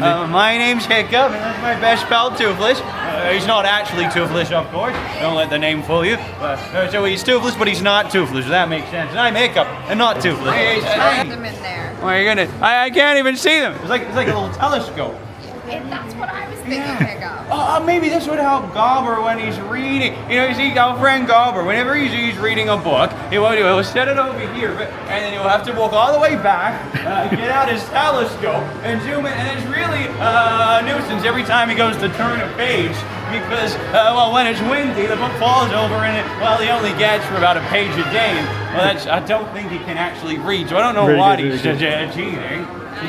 My name's Hiccup, and that's my best pal, Toothless. He's not actually Toothless, of course. Don't let the name fool you. So he's Toothless, but he's not Toothless. If that makes sense. And I'm Hiccup, and not Toothless. Put them in there. Well, you're gonna. I can't even see them. It's like a little telescope. And that's what I was thinking, Hiccup. Maybe this would help Gobber when he's reading. You see, our friend Gobber, whenever he's reading a book, he'll set it over here, and then he'll have to walk all the way back, get out his telescope, and zoom in, and it's really a nuisance every time he goes to turn a page, because, when it's windy, the book falls over, and he only gets for about a page a day, and, I don't think he can actually read, so I don't know what he's cheating. I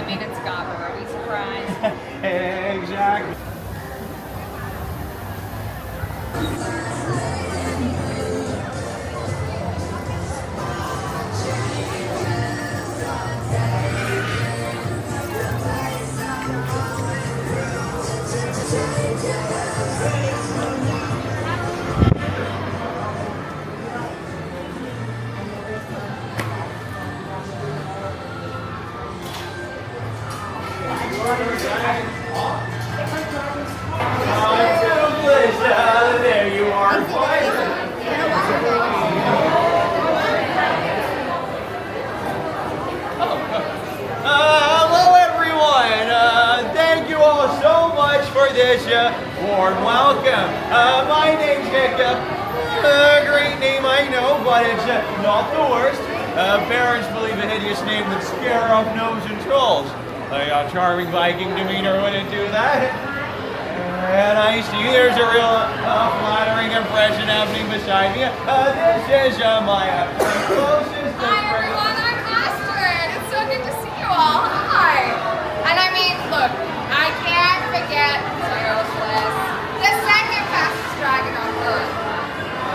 mean, it's Gobber. Are we surprised? Exactly. There you are. Hello, everyone. Thank you all so much for this warm welcome. My name's Hiccup. Great name, I know, but it's not the worst. Parents believe a hideous name would scare off gnomes and trolls. A charming Viking demeanor wouldn't do that. And I see there's a real flattering impression happening beside me. This is my closest Hi, everyone. I'm Astrid. It's so good to see you all. Hi. And I mean, look, I can't forget Toothless, the second fastest dragon on Earth.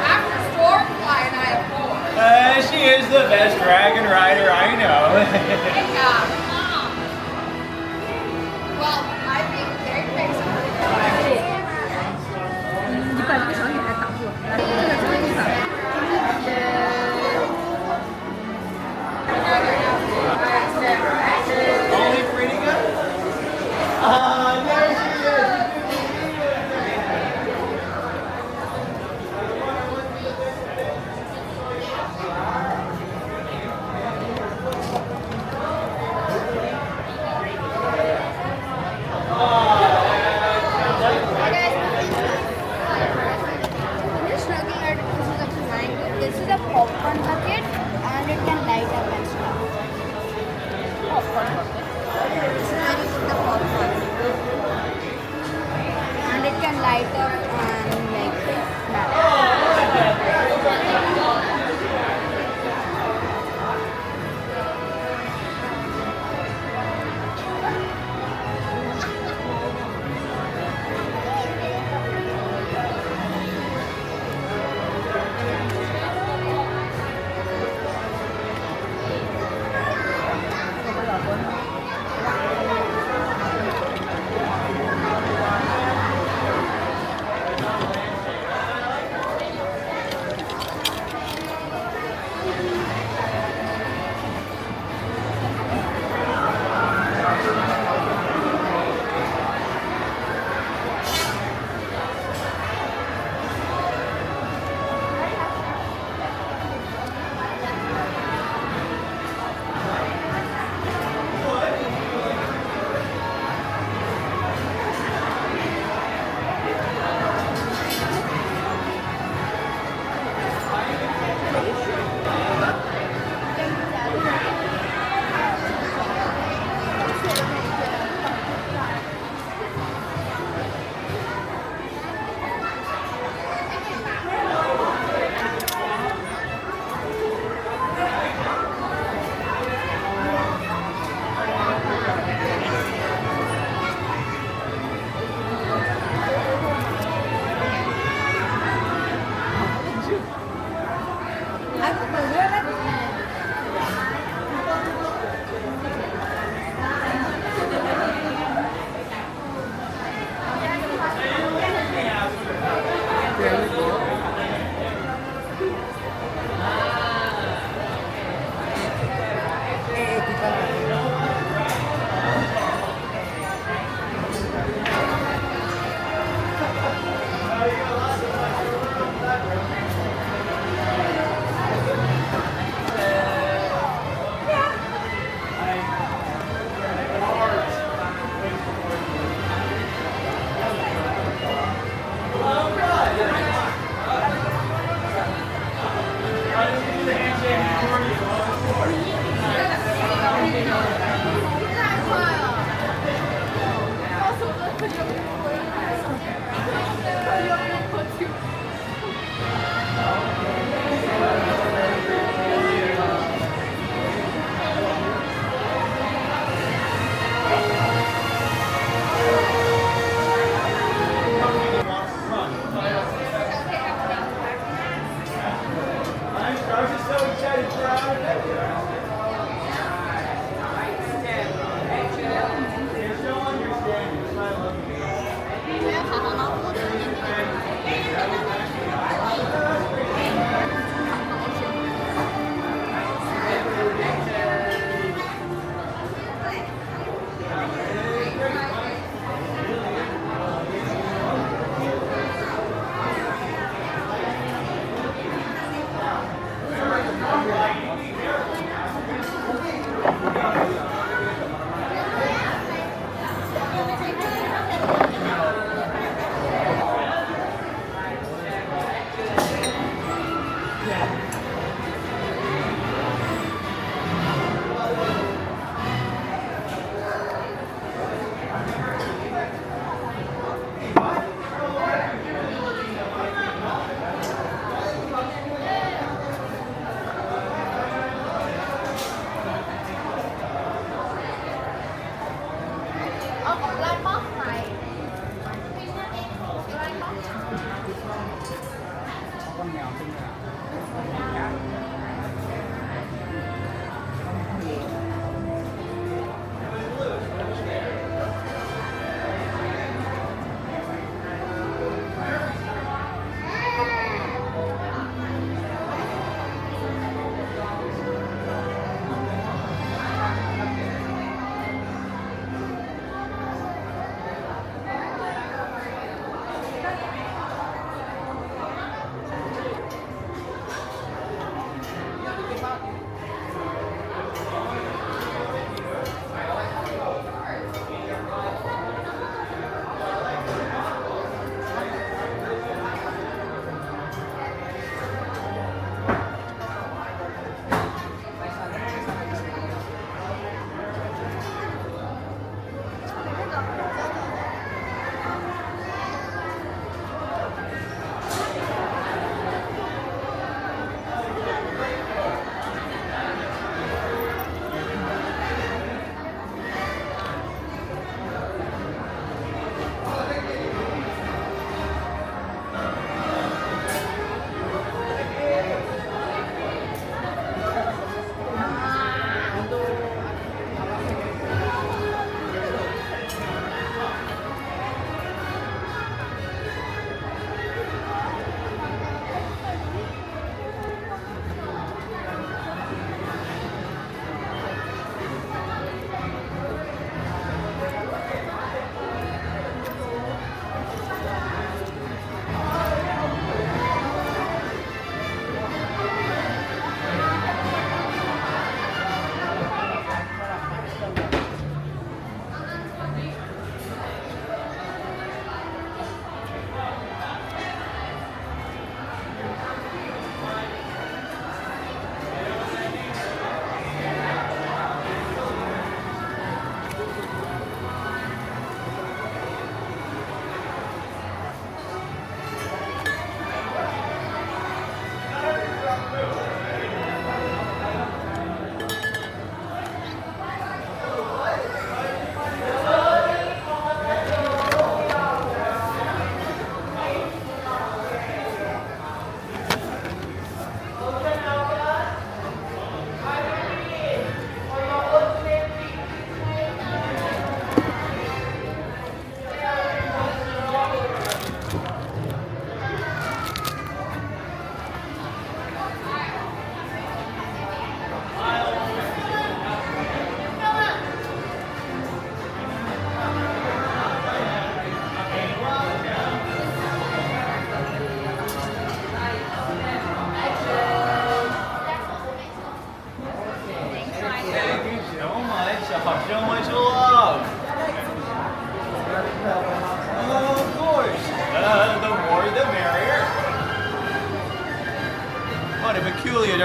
After Stormfly and I, of course. She is the best dragon rider I know. Yeah. Well, I think they make some pretty good rides. 你把这个小女孩挡住，这个这个地方。Only pretty good? There she is.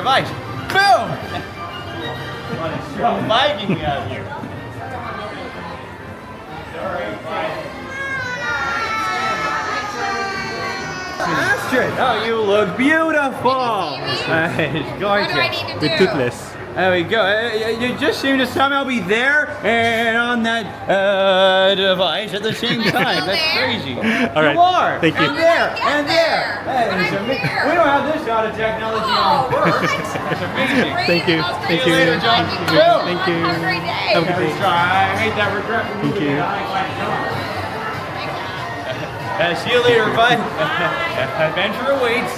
device. Boom! What a strong Viking we have here. Astrid, oh, you look beautiful. It's What do I gorgeous. need to do? With Toothless. There we go. You just seem to somehow be there and on that device at the same time. That's crazy. All right. You are. Thank you. And there. And there. But That is I'm amazing. here. We don't have this kind of technology on Earth. That's amazing. Thank you. Thank you. later, John. Thank you. Thank you. Have a great day. Have a good day. I made that regretful Thank movie. you. See you later, bud. Adventure awaits.